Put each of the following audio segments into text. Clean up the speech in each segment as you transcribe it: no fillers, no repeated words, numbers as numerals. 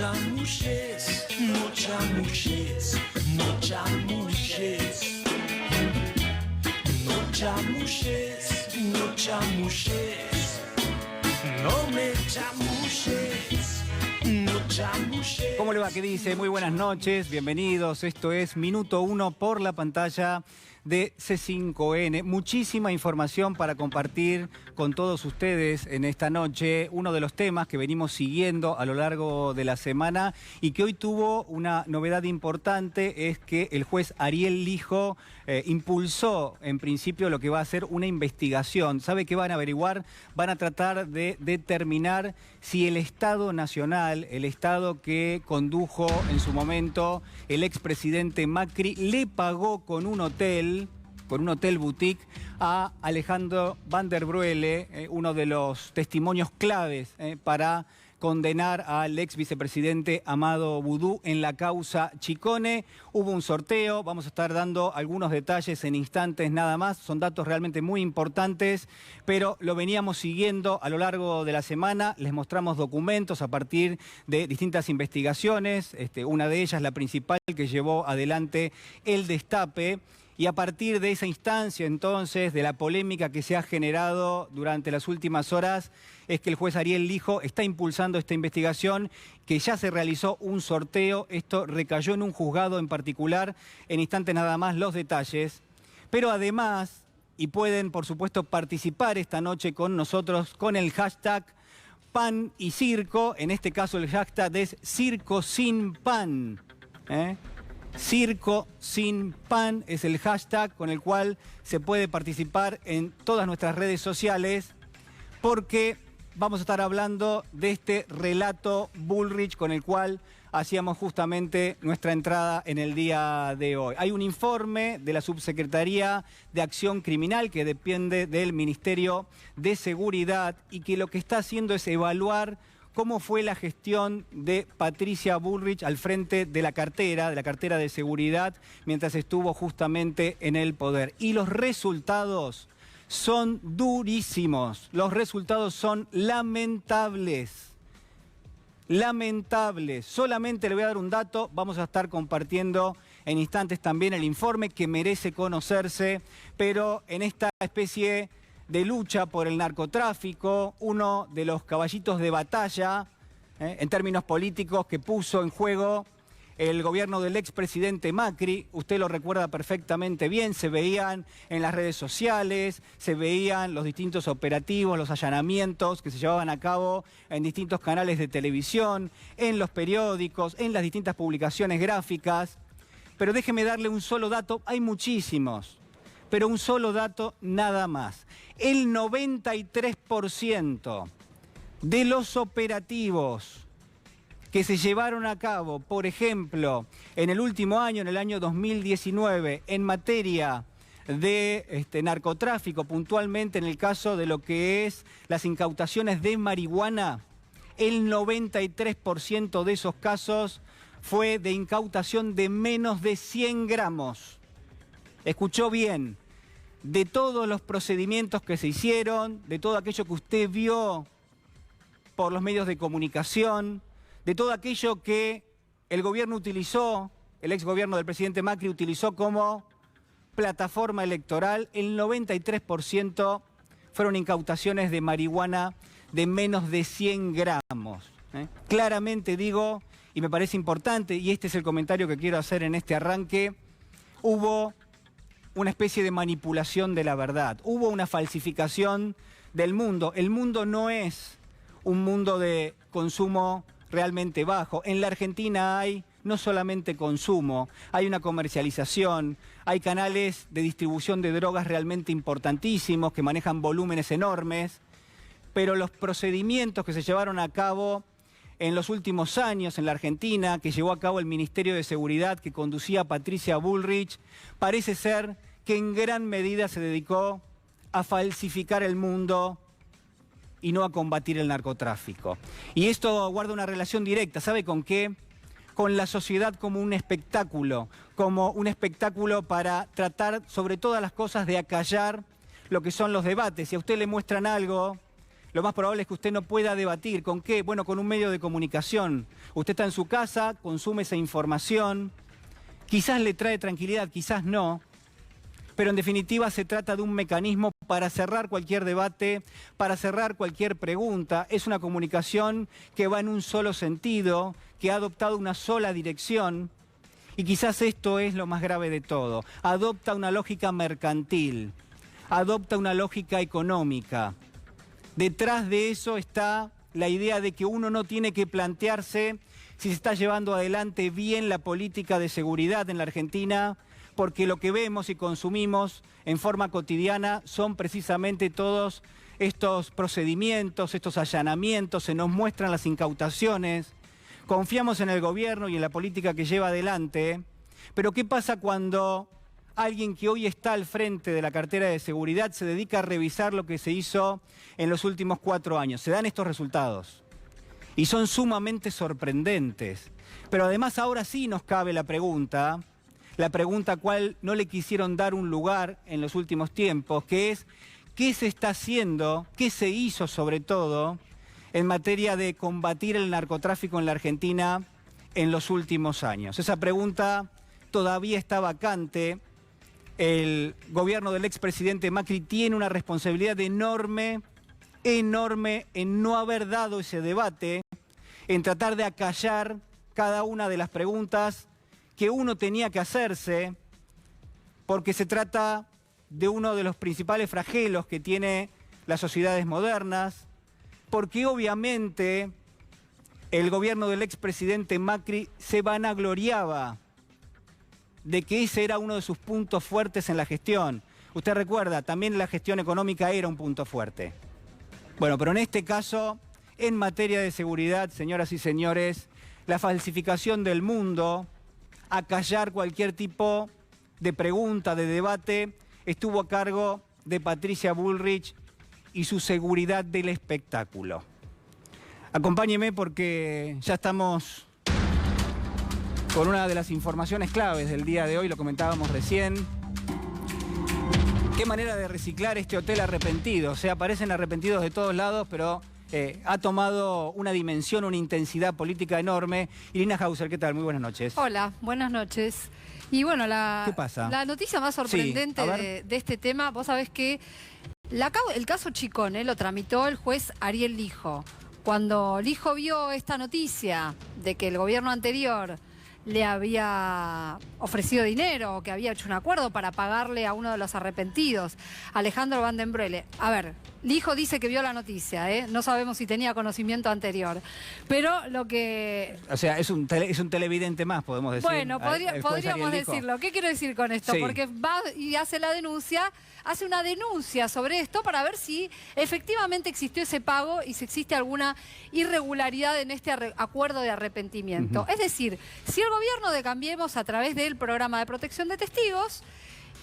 Muchas mujeres, muchas mujeres, muchas mujeres, muchas mujeres, no me chamuches, muchas mujeres. ¿Cómo le va? ¿Qué dice? Muy buenas noches, bienvenidos. Esto es Minuto 1 por la pantalla de C5N. Muchísima información para compartir con todos ustedes en esta noche. Uno de los temas que venimos siguiendo a lo largo de la semana y que hoy tuvo una novedad importante es que el juez Ariel Lijo impulsó en principio lo que va a ser una investigación. ¿Sabe qué van a averiguar? Van a tratar de determinar si el Estado Nacional, el Estado que condujo en su momento el expresidente Macri, le pagó con un hotel boutique a Alejandro Van der Broele, uno de los testimonios claves para condenar al ex vicepresidente Amado Boudou en la causa Chicone. Hubo un sorteo, vamos a estar dando algunos detalles en instantes nada más, son datos realmente muy importantes, pero lo veníamos siguiendo a lo largo de la semana, les mostramos documentos a partir de distintas investigaciones, una de ellas, la principal que llevó adelante el Destape. Y a partir de esa instancia, entonces, de la polémica que se ha generado durante las últimas horas, es que el juez Ariel Lijo está impulsando esta investigación, que ya se realizó un sorteo, esto recayó en un juzgado en particular, en instantes nada más los detalles. Pero además, y pueden por supuesto participar esta noche con nosotros con el hashtag Pan y Circo, en este caso el hashtag es Circo Sin Pan, Circo Sin Pan es el hashtag con el cual se puede participar en todas nuestras redes sociales, porque vamos a estar hablando de este relato Bullrich con el cual hacíamos justamente nuestra entrada en el día de hoy. Hay un informe de la Subsecretaría de Acción Criminal que depende del Ministerio de Seguridad y que lo que está haciendo es evaluar cómo fue la gestión de Patricia Bullrich al frente de la cartera de seguridad, mientras estuvo justamente en el poder. Y los resultados son durísimos, los resultados son lamentables. Lamentables. Solamente le voy a dar un dato, vamos a estar compartiendo en instantes también el informe que merece conocerse, pero en esta especie de lucha por el narcotráfico, uno de los caballitos de batalla, en términos políticos, que puso en juego el gobierno del expresidente Macri, usted lo recuerda perfectamente bien, se veían en las redes sociales, se veían los distintos operativos, los allanamientos que se llevaban a cabo en distintos canales de televisión, en los periódicos, en las distintas publicaciones gráficas. Pero déjeme darle un solo dato, hay muchísimos, pero un solo dato nada más. El 93% de los operativos que se llevaron a cabo, por ejemplo, en el último año, en el año 2019, en materia de narcotráfico, puntualmente en el caso de lo que es las incautaciones de marihuana, el 93% de esos casos fue de incautación de menos de 100 gramos. Escuchó bien, de todos los procedimientos que se hicieron, de todo aquello que usted vio por los medios de comunicación, de todo aquello que el gobierno utilizó, el exgobierno del presidente Macri utilizó como plataforma electoral, el 93% fueron incautaciones de marihuana de menos de 100 gramos. Claramente digo, y me parece importante, y este es el comentario que quiero hacer en este arranque, hubo una especie de manipulación de la verdad, hubo una falsificación del mundo. El mundo no es un mundo de consumo realmente bajo. En la Argentina hay no solamente consumo, hay una comercialización, hay canales de distribución de drogas realmente importantísimos que manejan volúmenes enormes, pero los procedimientos que se llevaron a cabo en los últimos años en la Argentina, que llevó a cabo el Ministerio de Seguridad que conducía Patricia Bullrich, parece ser que en gran medida se dedicó a falsificar el mundo y no a combatir el narcotráfico. Y esto guarda una relación directa, ¿sabe con qué? Con la sociedad como un espectáculo para tratar sobre todas las cosas de acallar lo que son los debates. Si a usted le muestran algo lo más probable es que usted no pueda debatir. ¿Con qué? Bueno, con un medio de comunicación. Usted está en su casa, consume esa información, quizás le trae tranquilidad, quizás no, pero en definitiva se trata de un mecanismo para cerrar cualquier debate, para cerrar cualquier pregunta. Es una comunicación que va en un solo sentido, que ha adoptado una sola dirección, y quizás esto es lo más grave de todo. Adopta una lógica mercantil, adopta una lógica económica. Detrás de eso está la idea de que uno no tiene que plantearse si se está llevando adelante bien la política de seguridad en la Argentina, porque lo que vemos y consumimos en forma cotidiana son precisamente todos estos procedimientos, estos allanamientos, se nos muestran las incautaciones, confiamos en el gobierno y en la política que lleva adelante, pero ¿qué pasa cuando alguien que hoy está al frente de la cartera de seguridad se dedica a revisar lo que se hizo en los últimos 4 años? Se dan estos resultados y son sumamente sorprendentes. Pero además ahora sí nos cabe la pregunta a cual no le quisieron dar un lugar en los últimos tiempos, que es ¿qué se está haciendo, qué se hizo sobre todo en materia de combatir el narcotráfico en la Argentina en los últimos años? Esa pregunta todavía está vacante. El gobierno del expresidente Macri tiene una responsabilidad enorme en no haber dado ese debate, en tratar de acallar cada una de las preguntas que uno tenía que hacerse, porque se trata de uno de los principales flagelos que tiene las sociedades modernas, porque obviamente el gobierno del expresidente Macri se vanagloriaba de que ese era uno de sus puntos fuertes en la gestión. Usted recuerda, también la gestión económica era un punto fuerte. Bueno, pero en este caso, en materia de seguridad, señoras y señores, la falsificación del mundo, acallar cualquier tipo de pregunta, de debate, estuvo a cargo de Patricia Bullrich y su seguridad del espectáculo. Acompáñeme porque ya estamos con una de las informaciones claves del día de hoy, lo comentábamos recién. Qué manera de reciclar este hotel arrepentido. O sea, aparecen arrepentidos de todos lados, pero ha tomado una dimensión, una intensidad política enorme. Irina Hauser, ¿qué tal? Muy buenas noches. Hola, buenas noches. Y bueno, ¿qué pasa? La noticia más sorprendente de este tema, vos sabés que el caso Chicone lo tramitó el juez Ariel Lijo. Cuando Lijo vio esta noticia de que el gobierno anterior le había ofrecido dinero o que había hecho un acuerdo para pagarle a uno de los arrepentidos, Alejandro Van den Broele. A ver, Lijo dice que vio la noticia, ¿eh? No sabemos si tenía conocimiento anterior, pero lo que... O sea, es un televidente más, podemos decir. Bueno, podríamos decirlo. ¿Qué quiero decir con esto? Sí. Porque va y hace una denuncia sobre esto para ver si efectivamente existió ese pago y si existe alguna irregularidad en este acuerdo de arrepentimiento. Es decir, si el gobierno de Cambiemos, a través del programa de protección de testigos,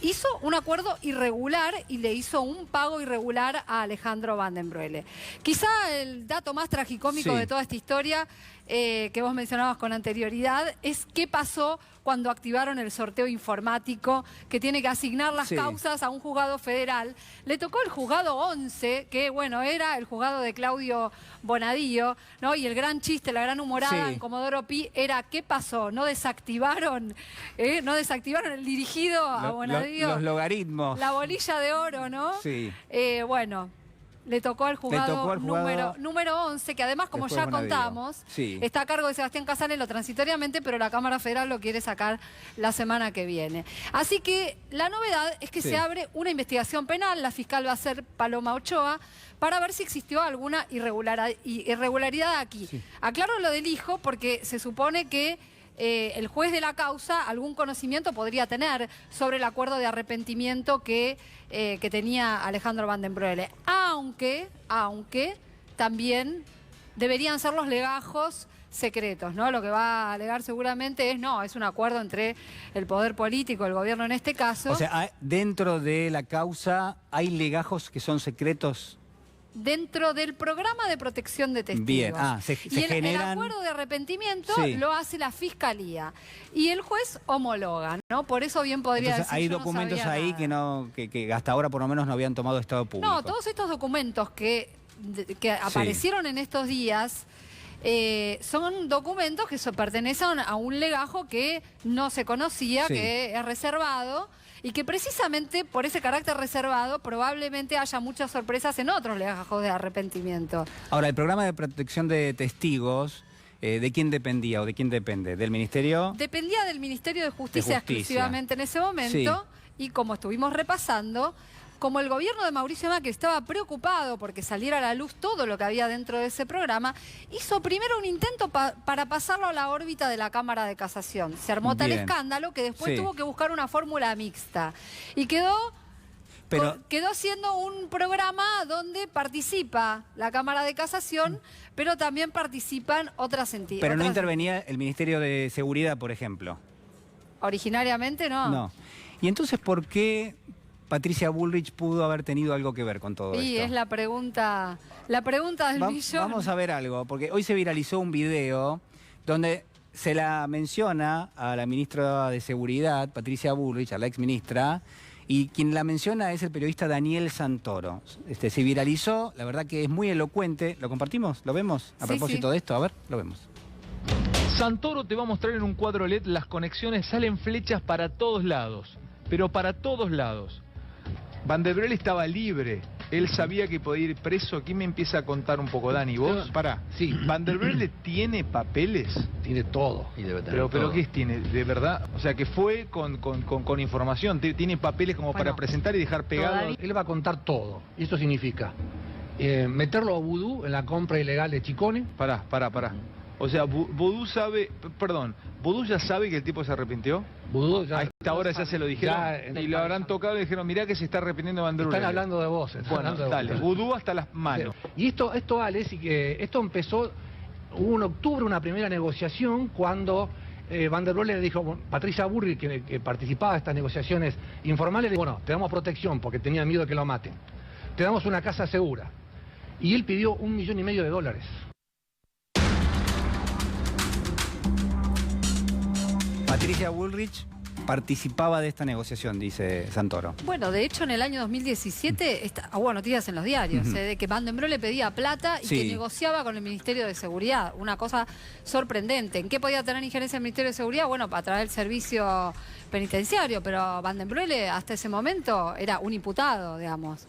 hizo un acuerdo irregular y le hizo un pago irregular a Alejandro Van den Broele. Quizá el dato más tragicómico de toda esta historia que vos mencionabas con anterioridad es qué pasó cuando activaron el sorteo informático que tiene que asignar las causas a un juzgado federal. Le tocó el juzgado 11, que bueno, era el juzgado de Claudio Bonadío, ¿no? Y el gran chiste, la gran humorada en Comodoro Pi era ¿qué pasó? ¿No desactivaron el dirigido a Bonadío? Los logaritmos. La bolilla de oro, ¿no? Sí. Bueno, le tocó al juzgado número 11, que además, como ya contamos, está a cargo de Sebastián Casanelo transitoriamente, pero la Cámara Federal lo quiere sacar la semana que viene. Así que la novedad es que se abre una investigación penal, la fiscal va a ser Paloma Ochoa, para ver si existió alguna irregularidad aquí. Aclaro lo del hijo porque se supone que el juez de la causa algún conocimiento podría tener sobre el acuerdo de arrepentimiento que tenía Alejandro Van den Broele. Aunque también deberían ser los legajos secretos, ¿no? Lo que va a alegar seguramente es un acuerdo entre el poder político, el gobierno en este caso. O sea, dentro de la causa hay legajos que son secretos. Dentro del programa de protección de testigos. Bien, el acuerdo de arrepentimiento lo hace la Fiscalía y el juez homologa, ¿no? Por eso bien podría Entonces, decir hay documentos ahí que hasta ahora por lo menos no habían tomado estado público. No, todos estos documentos que que aparecieron en estos días son documentos que pertenecen a un legajo que no se conocía, que es reservado, y que precisamente por ese carácter reservado probablemente haya muchas sorpresas en otros legajos de arrepentimiento. Ahora, el programa de protección de testigos, ¿de quién dependía o de quién depende? ¿Del Ministerio? Dependía del Ministerio de Justicia exclusivamente en ese momento, y como estuvimos repasando, como el gobierno de Mauricio Macri estaba preocupado porque saliera a la luz todo lo que había dentro de ese programa, hizo primero un intento para pasarlo a la órbita de la Cámara de Casación. Se armó tal escándalo que después tuvo que buscar una fórmula mixta. Y quedó siendo un programa donde participa la Cámara de Casación, pero también participan otras entidades. Pero no intervenía el Ministerio de Seguridad, por ejemplo. Originariamente no. No. ¿Y entonces por qué Patricia Bullrich pudo haber tenido algo que ver con todo esto? Sí, es la pregunta del millón. Vamos a ver algo, porque hoy se viralizó un video donde se la menciona a la ministra de Seguridad, Patricia Bullrich, a la exministra, y quien la menciona es el periodista Daniel Santoro. Se viralizó, la verdad que es muy elocuente. ¿Lo compartimos? ¿Lo vemos? A propósito de esto, a ver, lo vemos. Santoro te va a mostrar en un cuadro LED las conexiones, salen flechas para todos lados, pero para todos lados. Van der Bregel estaba libre, él sabía que podía ir preso. Aquí me empieza a contar un poco, Dani, ¿vos? Pará. Sí. ¿Van der Bregel tiene papeles? Tiene todo. Y debe tener pero todo. ¿qué tiene? ¿De verdad? O sea, que fue con información, tiene papeles como para presentar y dejar pegado. Él va a contar todo. Y esto significa meterlo a Vudú en la compra ilegal de Chicone. Pará. O sea, Vudú sabe, perdón, ¿Vudú ya sabe que el tipo se arrepintió? Vudú ya... A esta hora ya se lo dijeron. Y lo habrán tocado y le dijeron, mirá que se está arrepintiendo Van der Bregel. Están hablando de vos. Bueno, dale, Vudú hasta las manos. Y esto Alex, esto empezó, hubo en octubre una primera negociación cuando Van der Bregel le dijo, bueno, Patricia Bullrich, que participaba de estas negociaciones informales, le dijo, bueno, te damos protección porque tenía miedo de que lo maten. Te damos una casa segura. Y él pidió $1,5 millones. Patricia Bullrich participaba de esta negociación, dice Santoro. Bueno, de hecho en el año 2017 hubo noticias en los diarios de que Van der Bregel le pedía plata y que negociaba con el Ministerio de Seguridad. Una cosa sorprendente. ¿En qué podía tener injerencia el Ministerio de Seguridad? Bueno, para traer el servicio penitenciario, pero Van der Bregel hasta ese momento era un imputado, digamos.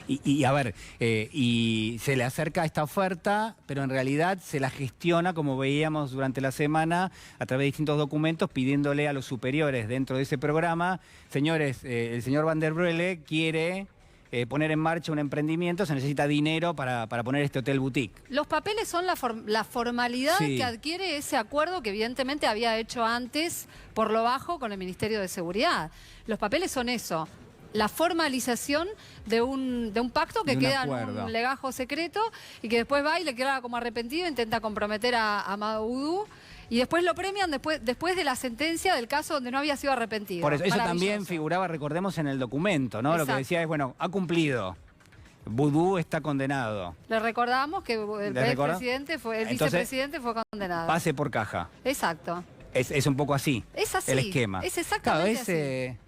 Y a ver, y se le acerca esta oferta, pero en realidad se la gestiona, como veíamos durante la semana, a través de distintos documentos, pidiéndole a los superiores dentro de ese programa, señores, el señor Van der Bregel quiere poner en marcha un emprendimiento, se necesita dinero para poner este hotel boutique. Los papeles son la formalidad que adquiere ese acuerdo que evidentemente había hecho antes por lo bajo con el Ministerio de Seguridad. Los papeles son eso. La formalización de un pacto que queda en un legajo secreto y que después va y le queda como arrepentido, intenta comprometer a Amado Vudú y después lo premian después de la sentencia del caso donde no había sido arrepentido. Por eso también figuraba, recordemos, en el documento, ¿no? Exacto. Lo que decía es, bueno, ha cumplido. Vudú está condenado. Le recordamos que el vicepresidente fue condenado. Pase por caja. Exacto. Es un poco así. Es así. El esquema. Es exactamente así.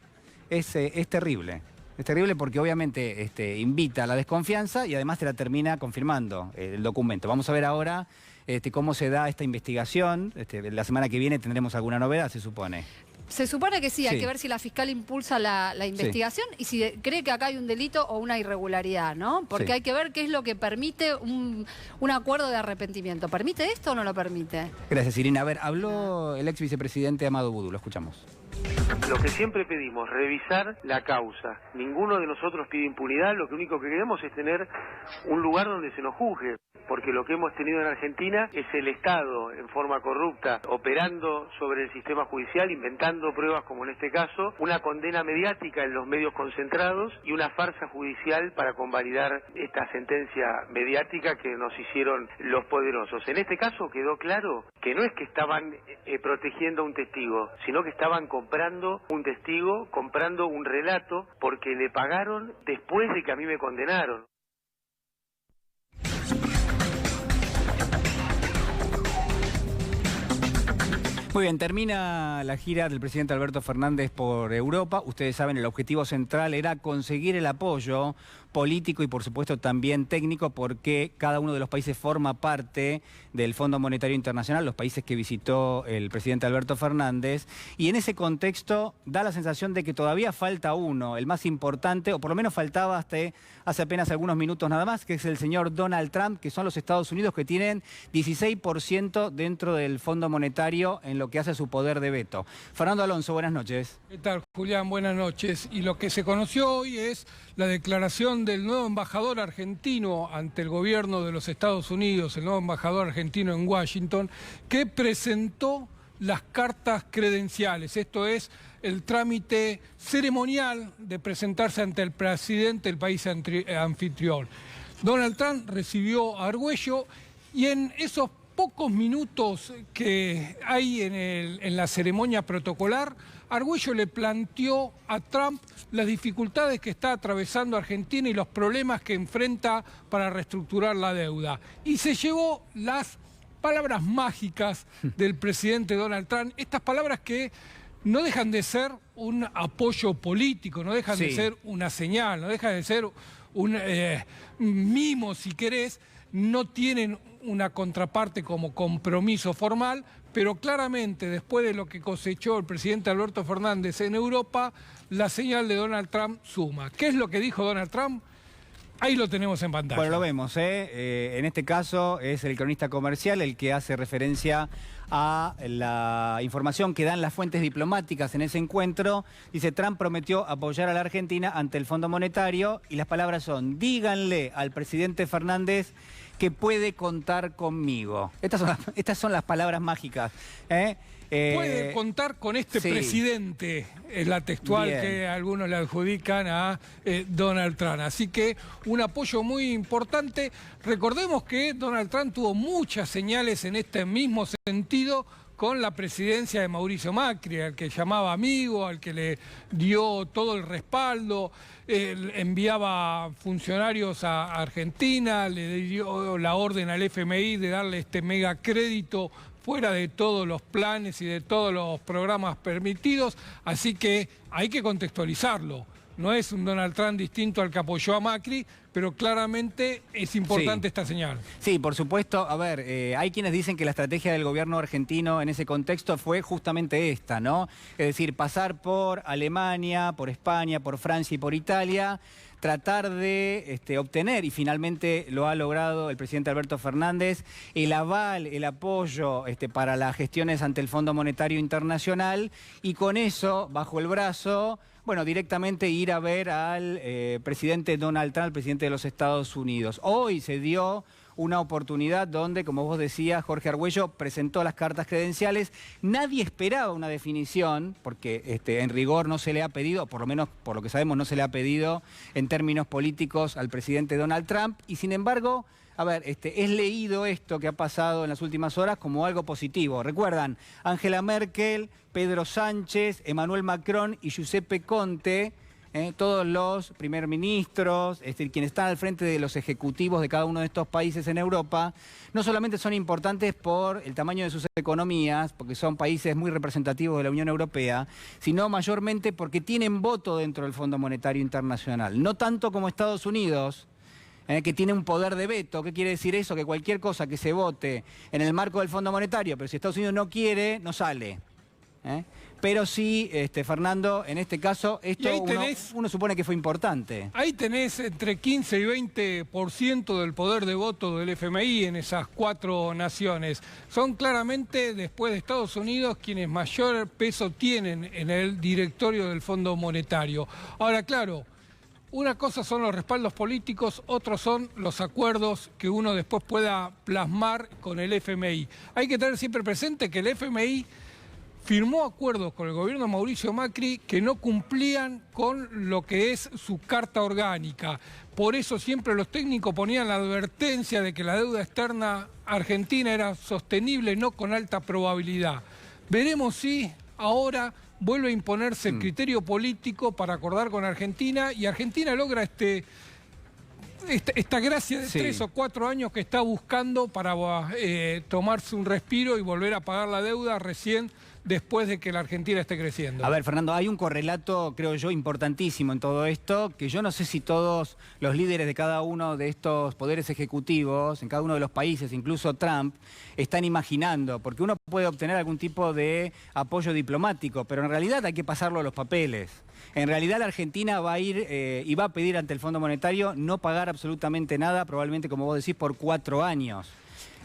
Es terrible. Es terrible porque obviamente invita a la desconfianza y además te la termina confirmando el documento. Vamos a ver ahora cómo se da esta investigación. La semana que viene tendremos alguna novedad, se supone. Se supone que sí, hay que ver si la fiscal impulsa la investigación y si cree que acá hay un delito o una irregularidad, ¿no? Porque hay que ver qué es lo que permite un acuerdo de arrepentimiento. ¿Permite esto o no lo permite? Gracias, Irina. A ver, habló el ex vicepresidente Amado Vudú, lo escuchamos. Lo que siempre pedimos, revisar la causa. Ninguno de nosotros pide impunidad, lo único que queremos es tener un lugar donde se nos juzgue, porque lo que hemos tenido en Argentina es el Estado en forma corrupta, operando sobre el sistema judicial, inventando pruebas como en este caso, una condena mediática en los medios concentrados y una farsa judicial para convalidar esta sentencia mediática que nos hicieron los poderosos. En este caso quedó claro que no es que estaban protegiendo a un testigo, sino que estaban comprando un testigo, comprando un relato, porque le pagaron después de que a mí me condenaron. Muy bien, termina la gira del presidente Alberto Fernández por Europa. Ustedes saben, el objetivo central era conseguir el apoyo político y por supuesto también técnico, porque cada uno de los países forma parte del Fondo Monetario Internacional, los países que visitó el presidente Alberto Fernández, y en ese contexto da la sensación de que todavía falta uno, el más importante, o por lo menos faltaba hasta hace apenas algunos minutos nada más, que es el señor Donald Trump, que son los Estados Unidos que tienen 16% dentro del Fondo Monetario en lo que hace a su poder de veto. Fernando Alonso, buenas noches. ¿Qué tal, Julián? Buenas noches. Y lo que se conoció hoy es la declaración del nuevo embajador argentino ante el gobierno de los Estados Unidos, el nuevo embajador argentino en Washington, que presentó las cartas credenciales. Esto es el trámite ceremonial de presentarse ante el presidente del país anfitrión. Donald Trump recibió a Argüello y en esos pocos minutos que hay en la ceremonia protocolar, Argüello le planteó a Trump las dificultades que está atravesando Argentina y los problemas que enfrenta para reestructurar la deuda. Y se llevó las palabras mágicas del presidente Donald Trump, estas palabras que no dejan de ser un apoyo político, no dejan de ser una señal, no dejan de ser un mimo, si querés, no tienen una contraparte como compromiso formal, pero claramente después de lo que cosechó el presidente Alberto Fernández en Europa, la señal de Donald Trump suma. ¿Qué es lo que dijo Donald Trump? Ahí lo tenemos en pantalla. Bueno, lo vemos, en este caso es el cronista comercial el que hace referencia a la información que dan las fuentes diplomáticas en ese encuentro. Dice, Trump prometió apoyar a la Argentina ante el Fondo Monetario y las palabras son, díganle al presidente Fernández que puede contar conmigo. Estas son las palabras mágicas. Puede contar con este presidente, es la textual que algunos le adjudican a Donald Trump. Así que un apoyo muy importante. Recordemos que Donald Trump tuvo muchas señales en este mismo sentido con la presidencia de Mauricio Macri, al que llamaba amigo, al que le dio todo el respaldo, enviaba funcionarios a Argentina, le dio la orden al FMI de darle este mega crédito fuera de todos los planes y de todos los programas permitidos, así que hay que contextualizarlo. No es un Donald Trump distinto al que apoyó a Macri, pero claramente es importante esta señal. Sí, por supuesto. A ver, hay quienes dicen que la estrategia del gobierno argentino en ese contexto fue justamente esta, ¿no? Es decir, pasar por Alemania, por España, por Francia y por Italia, tratar de obtener, y finalmente lo ha logrado el presidente Alberto Fernández, el aval, el apoyo para las gestiones ante el Fondo Monetario Internacional, y con eso, bajo el brazo, bueno, directamente ir a ver al presidente Donald Trump, el presidente de los Estados Unidos. Hoy se dio una oportunidad donde, como vos decías, Jorge Argüello presentó las cartas credenciales. Nadie esperaba una definición, porque en rigor no se le ha pedido, por lo menos por lo que sabemos no se le ha pedido en términos políticos al presidente Donald Trump, y sin embargo, a ver, es leído esto que ha pasado en las últimas horas como algo positivo. Recuerdan, Angela Merkel, Pedro Sánchez, Emmanuel Macron y Giuseppe Conte, todos los primer ministros, quienes están al frente de los ejecutivos de cada uno de estos países en Europa, no solamente son importantes por el tamaño de sus economías, porque son países muy representativos de la Unión Europea, sino mayormente porque tienen voto dentro del Fondo Monetario Internacional. No tanto como Estados Unidos, que tiene un poder de veto. ¿Qué quiere decir eso? Que cualquier cosa que se vote en el marco del Fondo Monetario, pero si Estados Unidos no quiere, no sale. Pero sí, Fernando, en este caso, esto uno supone que fue importante. Ahí tenés entre 15 y 20% del poder de voto del FMI en esas 4 naciones. Son claramente, después de Estados Unidos, quienes mayor peso tienen en el directorio del Fondo Monetario. Ahora, claro, una cosa son los respaldos políticos, otros son los acuerdos que uno después pueda plasmar con el FMI. Hay que tener siempre presente que el FMI firmó acuerdos con el gobierno de Mauricio Macri que no cumplían con lo que es su carta orgánica. Por eso siempre los técnicos ponían la advertencia de que la deuda externa argentina era sostenible, no con alta probabilidad. Veremos si ahora vuelve a imponerse el criterio político para acordar con Argentina y Argentina logra esta gracia de 3 o 4 años que está buscando para tomarse un respiro y volver a pagar la deuda recién después de que la Argentina esté creciendo. A ver, Fernando, hay un correlato, creo yo, importantísimo en todo esto, que yo no sé si todos los líderes de cada uno de estos poderes ejecutivos, en cada uno de los países, incluso Trump, están imaginando, porque uno puede obtener algún tipo de apoyo diplomático, pero en realidad hay que pasarlo a los papeles. En realidad la Argentina va a ir y va a pedir ante el Fondo Monetario no pagar absolutamente nada, probablemente, como vos decís, por 4 años.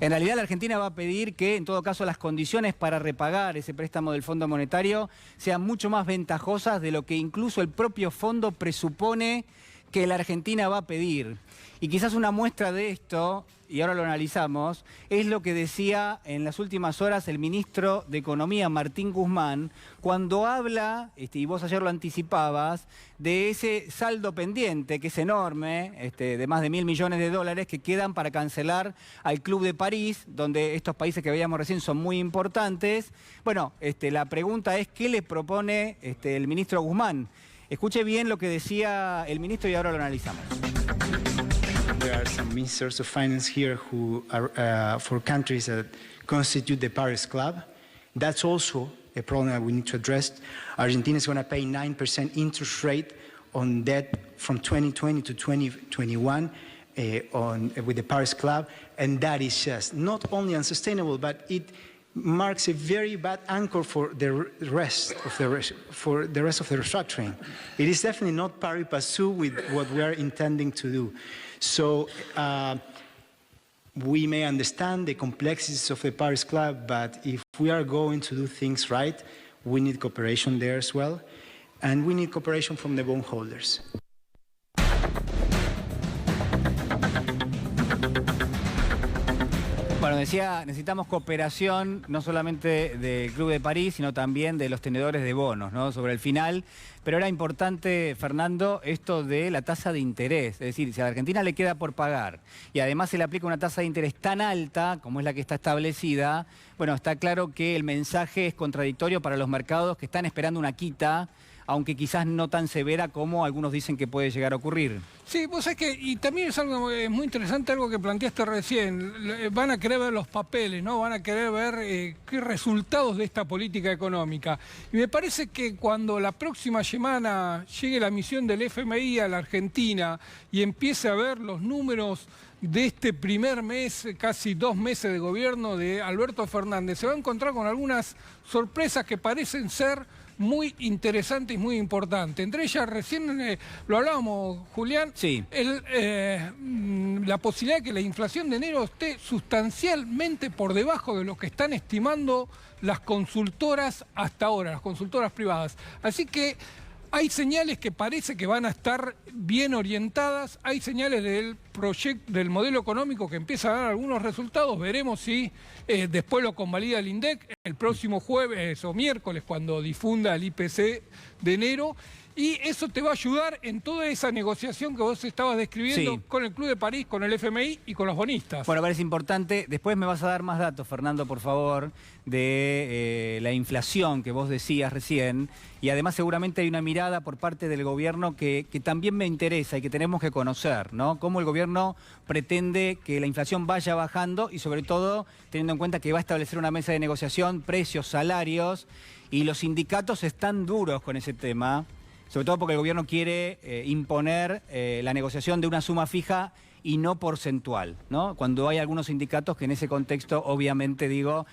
En realidad la Argentina va a pedir que, en todo caso, las condiciones para repagar ese préstamo del Fondo Monetario sean mucho más ventajosas de lo que incluso el propio fondo presupone que la Argentina va a pedir. Y quizás una muestra de esto, y ahora lo analizamos, es lo que decía en las últimas horas el ministro de Economía, Martín Guzmán, cuando habla, y vos ayer lo anticipabas, de ese saldo pendiente, que es enorme, de más de 1.000 millones de dólares que quedan para cancelar al Club de París, donde estos países que veíamos recién son muy importantes. Bueno, la pregunta es, ¿qué le propone el ministro Guzmán? Escuche bien lo que decía el ministro y ahora lo analizamos. There are some ministers of finance here who are for countries that constitute the Paris Club. That's also a problem that we need to address. Argentina is going to pay 9% interest rate on debt from 2020 to 2021 with the Paris Club, and that is just not only unsustainable, but it marks a very bad anchor for the rest of the restructuring. It is definitely not pari passu with what we are intending to do. So we may understand the complexities of the Paris Club, but if we are going to do things right, we need cooperation there as well, and we need cooperation from the bondholders. Bueno, decía, necesitamos cooperación no solamente del Club de París, sino también de los tenedores de bonos, ¿no? Sobre el final. Pero era importante, Fernando, esto de la tasa de interés. Es decir, si a la Argentina le queda por pagar y además se le aplica una tasa de interés tan alta como es la que está establecida, bueno, está claro que el mensaje es contradictorio para los mercados que están esperando una quita, aunque quizás no tan severa como algunos dicen que puede llegar a ocurrir. Sí, vos sabés que, y también es algo muy interesante, algo que planteaste recién, van a querer ver los papeles, ¿no? Van a querer ver qué resultados de esta política económica. Y me parece que cuando la próxima semana llegue la misión del FMI a la Argentina y empiece a ver los números de este primer mes, casi 2 meses de gobierno de Alberto Fernández, se va a encontrar con algunas sorpresas que parecen ser muy interesante y muy importante. Entre ellas, recién lo hablábamos, Julián, sí. La posibilidad de que la inflación de enero esté sustancialmente por debajo de lo que están estimando las consultoras hasta ahora, las consultoras privadas. Así que hay señales que parece que van a estar bien orientadas, hay señales del modelo económico que empieza a dar algunos resultados, veremos si después lo convalida el INDEC el próximo jueves o miércoles cuando difunda el IPC de enero. Y eso te va a ayudar en toda esa negociación que vos estabas describiendo, sí, con el Club de París, con el FMI y con los bonistas. Bueno, a ver, es importante. Después me vas a dar más datos, Fernando, por favor, de la inflación que vos decías recién. Y además seguramente hay una mirada por parte del gobierno que también me interesa y que tenemos que conocer, ¿no? Cómo el gobierno pretende que la inflación vaya bajando y sobre todo teniendo en cuenta que va a establecer una mesa de negociación, precios, salarios, y los sindicatos están duros con ese tema. Sobre todo porque el gobierno quiere imponer la negociación de una suma fija y no porcentual, ¿no? Cuando hay algunos sindicatos que en ese contexto, obviamente, digo,